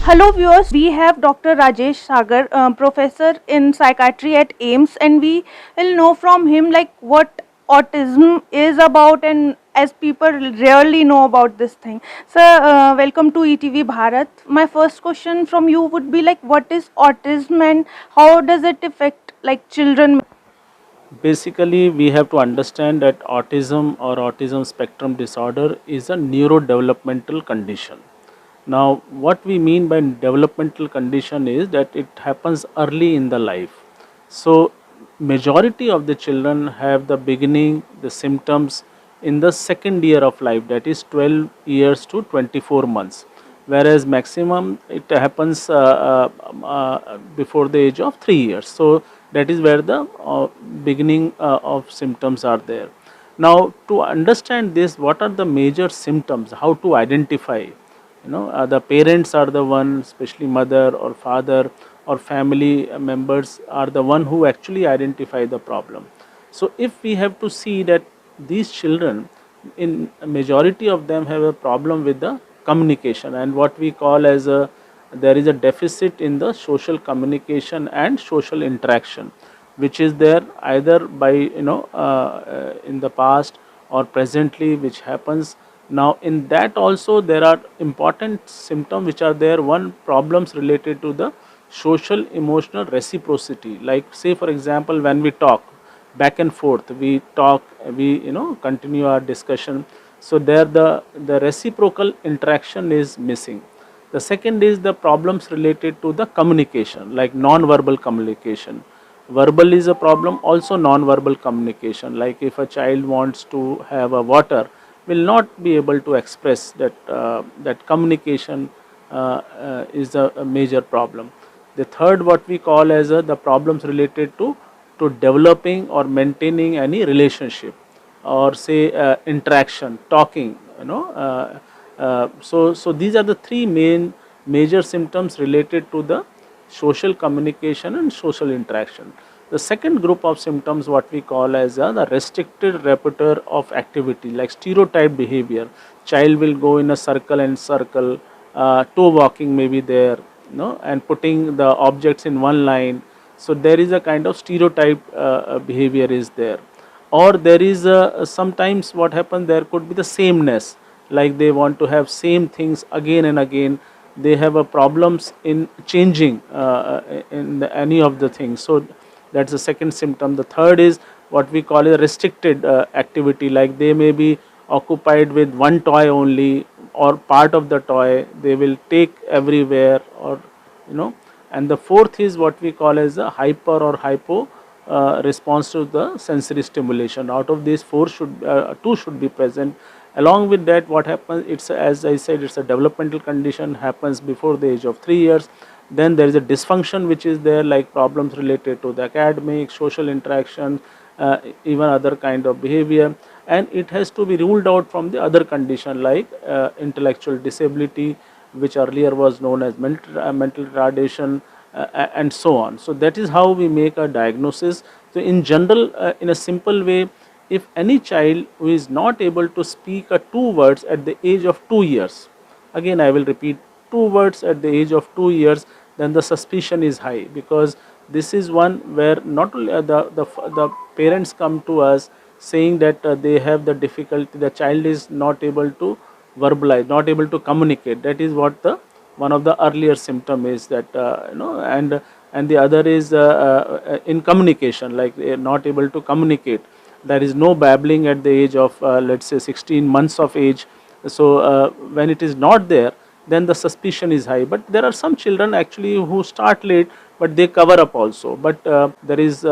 Hello viewers, we have Dr. Rajesh Sagar, professor in psychiatry at AIIMS, and we will know from him like what autism is about, and as people rarely know about this thing. So welcome to ETV Bharat. My first question from you would be like what is autism and how does it affect like children? Basically, we have to understand that autism or autism spectrum disorder is a neurodevelopmental condition. Now, what we mean by developmental condition is that it happens early in the life. So, majority of the children have the beginning, the symptoms in the second year of life, that is 12 years to 24 months, whereas maximum it happens before the age of 3 years. So, that is where the beginning of symptoms are there. Now, to understand this, what are the major symptoms, how to identify, the parents are the one, especially mother or father or family members are the one who actually identify the problem. So if we have to see that these children, in a majority of them have a problem with the communication, and what we call as a, there is a deficit in the social communication and social interaction, which is there either by in the past or presently, which happens now. In that also there are important symptoms which are there. One, problems related to the social emotional reciprocity, like say for example when we talk back and forth, we talk, we continue our discussion, so there the reciprocal interaction is missing. The second is the problems related to the communication, like non-verbal communication. Verbal is a problem, also non-verbal communication, like if a child wants to have a water, will not be able to express that, that communication is a major problem. The third, what we call as the problems related to developing or maintaining any relationship, or say interaction, talking, so these are the three major symptoms related to the social communication and social interaction. The second group of symptoms, what we call as the restricted repertoire of activity, like stereotype behavior. Child will go in a circle and circle, toe walking may be there, and putting the objects in one line. So there is a kind of stereotype behavior is there. Or there is sometimes what happens, there could be the sameness, like they want to have same things again and again. They have a problems in changing in any of the things. So that's the second symptom. The third is what we call a restricted activity, like they may be occupied with one toy only, or part of the toy they will take everywhere, or you know and the fourth is what we call as a hyper or hypo response to the sensory stimulation. Out of these four, should two should be present. Along with that, what happens, it's, as I said, it's a developmental condition, happens before the age of 3 years. Then there is a dysfunction which is there, like problems related to the academic, social interaction, even other kind of behavior, and it has to be ruled out from the other condition, like intellectual disability, which earlier was known as mental retardation, and so on. So that is how we make a diagnosis. So in general, in a simple way, if any child who is not able to speak two words at the age of 2 years, again I will repeat, 2 words at the age of 2 years, then the suspicion is high, because this is one where not only the parents come to us saying that they have the difficulty, the child is not able to verbalize, not able to communicate. That is what the one of the earlier symptom is, that and the other is in communication, like they are not able to communicate. There is no babbling at the age of let's say 16 months of age. So when it is not there, then the suspicion is high. But there are some children actually who start late, but they cover up also. But there is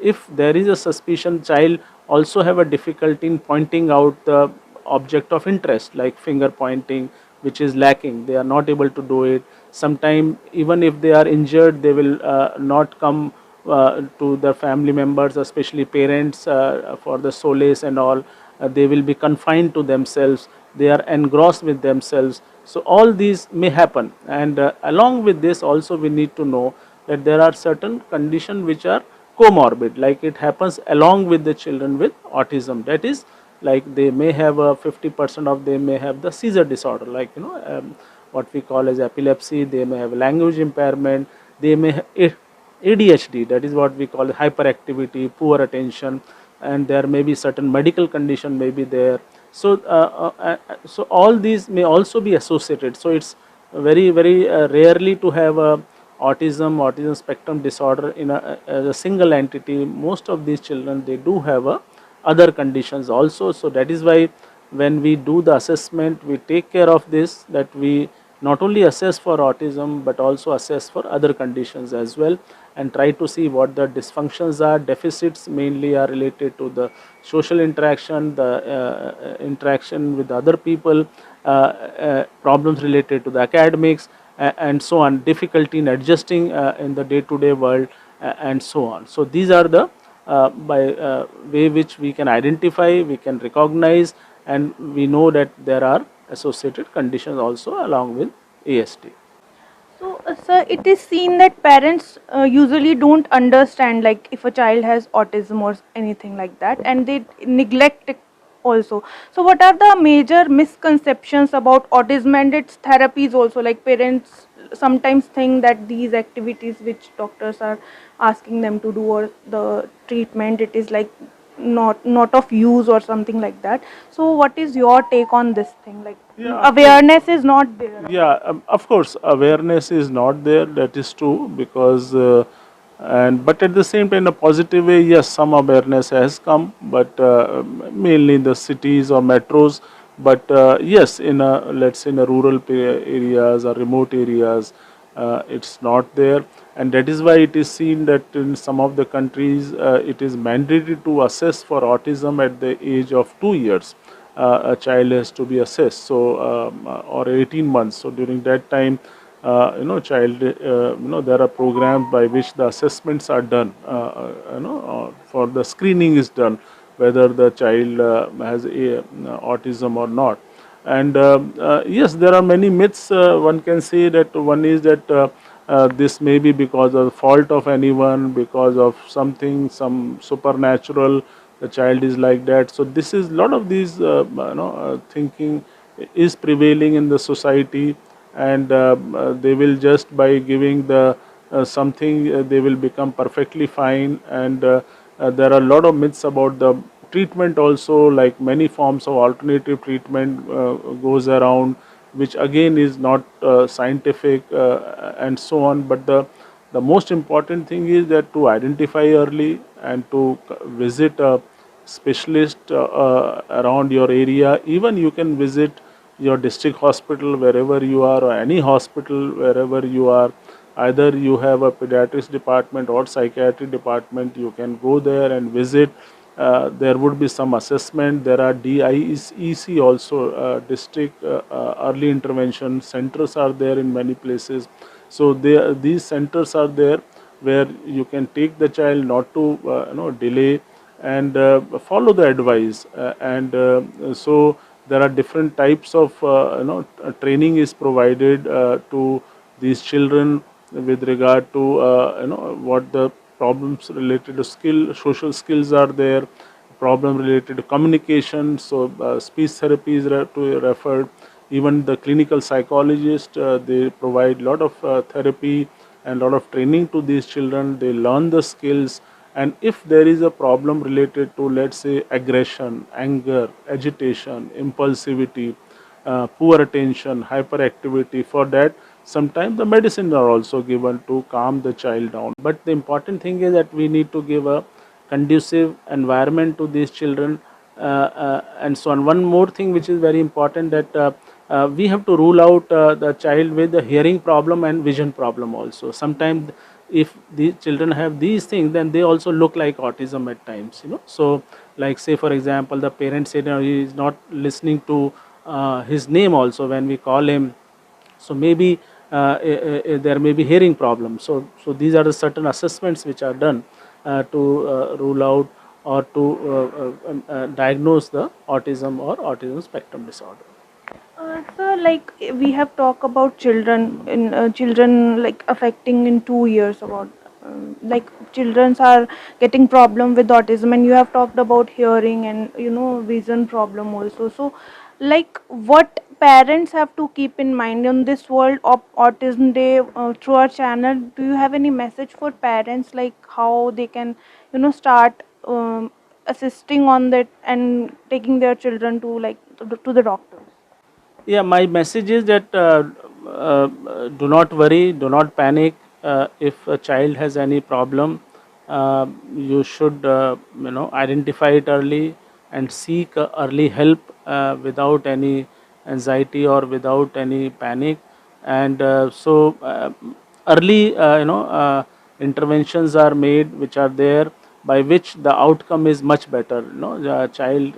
if there is a suspicion, child also have a difficulty in pointing out the object of interest, like finger pointing, which is lacking. They are not able to do it. Sometimes even if they are injured, they will not come to their family members, especially parents, for the solace and all. They will be confined to themselves. They are engrossed with themselves. So all these may happen, and along with this also we need to know that there are certain conditions which are comorbid, like it happens along with the children with autism. That is, like they may have a 50% of them may have the seizure disorder, like what we call as epilepsy, they may have language impairment, they may have ADHD, that is what we call hyperactivity, poor attention, and there may be certain medical condition may be there. So, so all these may also be associated. So it's very rarely to have a autism spectrum disorder in as a single entity. Most of these children, they do have a other conditions also. So that is why when we do the assessment, we take care of this, that we not only assess for autism but also assess for other conditions as well, and try to see what the dysfunctions are. Deficits mainly are related to the social interaction, the interaction with other people, problems related to the academics, and so on, difficulty in adjusting in the day to day world, and so on. So these are the by way which we can identify, we can recognize, and we know that there are associated conditions also along with ASD. So, sir, it is seen that parents usually don't understand, like, if a child has autism or anything like that, and they neglect it also. So, what are the major misconceptions about autism and its therapies also? Like, parents sometimes think that these activities which doctors are asking them to do, or the treatment, it is like not of use or something like that. So, what is your take on this thing? Like, Yeah, of course. awareness is not there Yeah, about. of course, awareness is not there. That is true, because and but at the same time, in a positive way, yes, some awareness has come, but mainly in the cities or metros. But yes, in a, let's say, in a rural areas or remote areas, it's not there, and that is why it is seen that in some of the countries it is mandated to assess for autism at the age of 2 years. A child has to be assessed, so or 18 months. So during that time, child, there are programs by which the assessments are done, for the screening is done whether the child has autism or not. And yes, there are many myths. One can say that one is that this may be because of the fault of anyone, because of something, some supernatural, the child is like that. So this is, lot of these thinking is prevailing in the society, and they will, just by giving the something, they will become perfectly fine. And there are a lot of myths about the treatment also, like many forms of alternative treatment goes around, which again is not scientific, and so on. But the most important thing is that to identify early and to visit a specialist around your area. Even you can visit your district hospital wherever you are, or any hospital wherever you are. Either you have a pediatrics department or psychiatry department, you can go there and visit. There would be some assessment. There are DIEC also, district early intervention centers are there in many places. So these centers are there where you can take the child, not to delay, and follow the advice. And so there are different types of training is provided to these children with regard to what the problems related to social skills are there, problem related to communication. So speech therapy is to referred. Even the clinical psychologist, they provide lot of therapy and lot of training to these children. They learn the skills, and if there is a problem related to, let's say, aggression, anger, agitation, impulsivity, poor attention, hyperactivity, for that sometimes the medicines are also given to calm the child down. But the important thing is that we need to give a conducive environment to these children, and so on. One more thing which is very important, that we have to rule out the child with the hearing problem and vision problem also. Sometimes if the children have these things, then they also look like autism at times, so, like, say for example, the parents say, he is not listening to his name also when we call him. So maybe there may be hearing problems. So these are the certain assessments which are done to rule out or to diagnose the autism or autism spectrum disorder. So, like, we have talked about children like affecting in 2 years, about like children are getting problem with autism, and you have talked about hearing and vision problem also. So, like what parents have to keep in mind on this world of autism day through our channel. Do you have any message for parents, like how they can start assisting on that and taking their children to like to the doctors? Yeah, my message is that do not worry, do not panic. If a child has any problem, you should identify it early and seek early help without any anxiety or without any panic. And early interventions are made, which are there, by which the outcome is much better. The child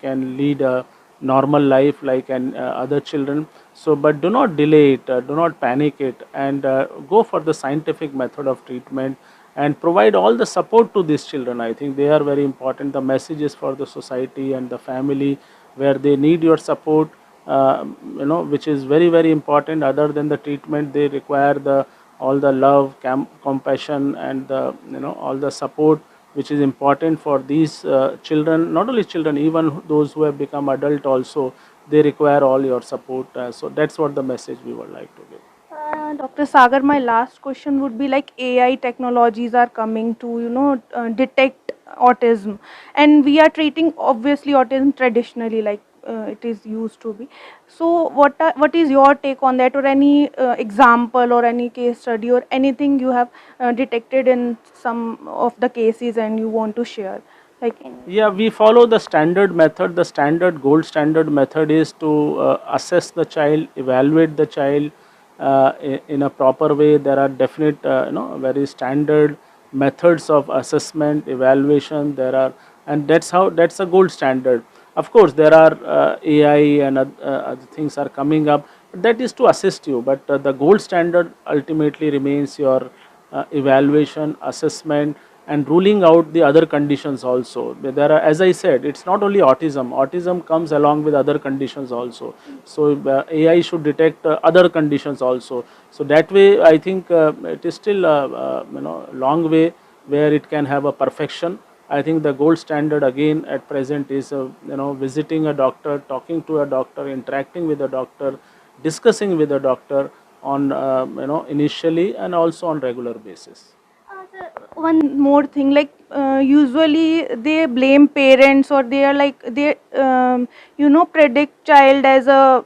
can lead a normal life like other children. So but do not delay it, do not panic it, and go for the scientific method of treatment and provide all the support to these children. I think they are very important. The message is for the society and the family, where they need your support, which is very very important. Other than the treatment, they require the all the love, compassion, and the all the support, which is important for these children. Not only children, even those who have become adult also, they require all your support. So that's what the message we would like to give. Dr. Sagar, my last question would be like AI technologies are coming to, detect autism, and we are treating obviously autism traditionally like it is used to be. So, what is your take on that, or any example, or any case study, or anything you have detected in some of the cases and you want to share? Like, Yeah, we follow the standard method. The standard gold standard method is to assess the child, evaluate the child in a proper way. There are definite, very standard methods of assessment, evaluation. There are, and that's a gold standard. Of course, there are AI and other things are coming up. But that is to assist you. But the gold standard ultimately remains your evaluation, assessment, and ruling out the other conditions also. There are, as I said, it's not only autism. Autism comes along with other conditions also. So AI should detect other conditions also. So that way, I think it is still long way where it can have a perfection. I think the gold standard again at present is visiting a doctor, talking to a doctor, interacting with a doctor, discussing with a doctor on initially and also on regular basis. one more thing, like usually they blame parents, or they are like they predict child as a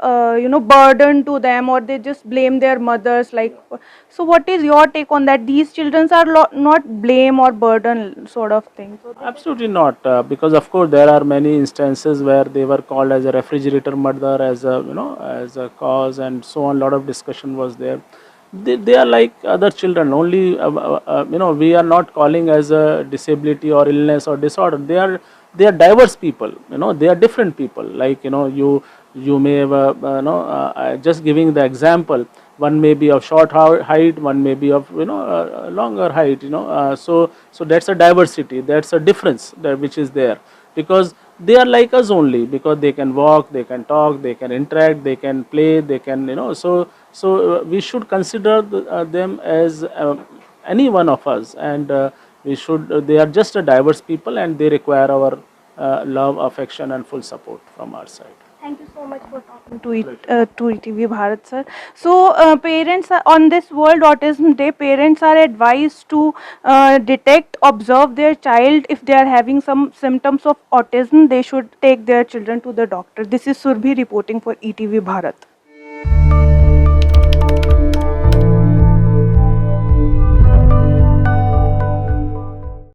burden to them, or they just blame their mothers, like. So what is your take on that? These children are not blame or burden sort of thing, so they just. Absolutely not, because of course there are many instances where they were called as a refrigerator murder, as a as a cause, and so on. A lot of discussion was there. They are like other children. Only we are not calling as a disability or illness or disorder. They are diverse people. They are different people. Like you may have just giving the example. One may be of short height, one may be of longer height. So that's a diversity. That's a difference that which is there, because they are like us only, because they can walk, they can talk, they can interact, they can play, they can so we should consider them as any one of us, and we should they are just a diverse people, and they require our love, affection, and full support from our side. Thank you so much for talking to ETV Bharat, sir. So, parents are, on this World Autism Day, parents are advised to detect, observe their child. If they are having some symptoms of autism, they should take their children to the doctor. This is Surbhi reporting for ETV Bharat.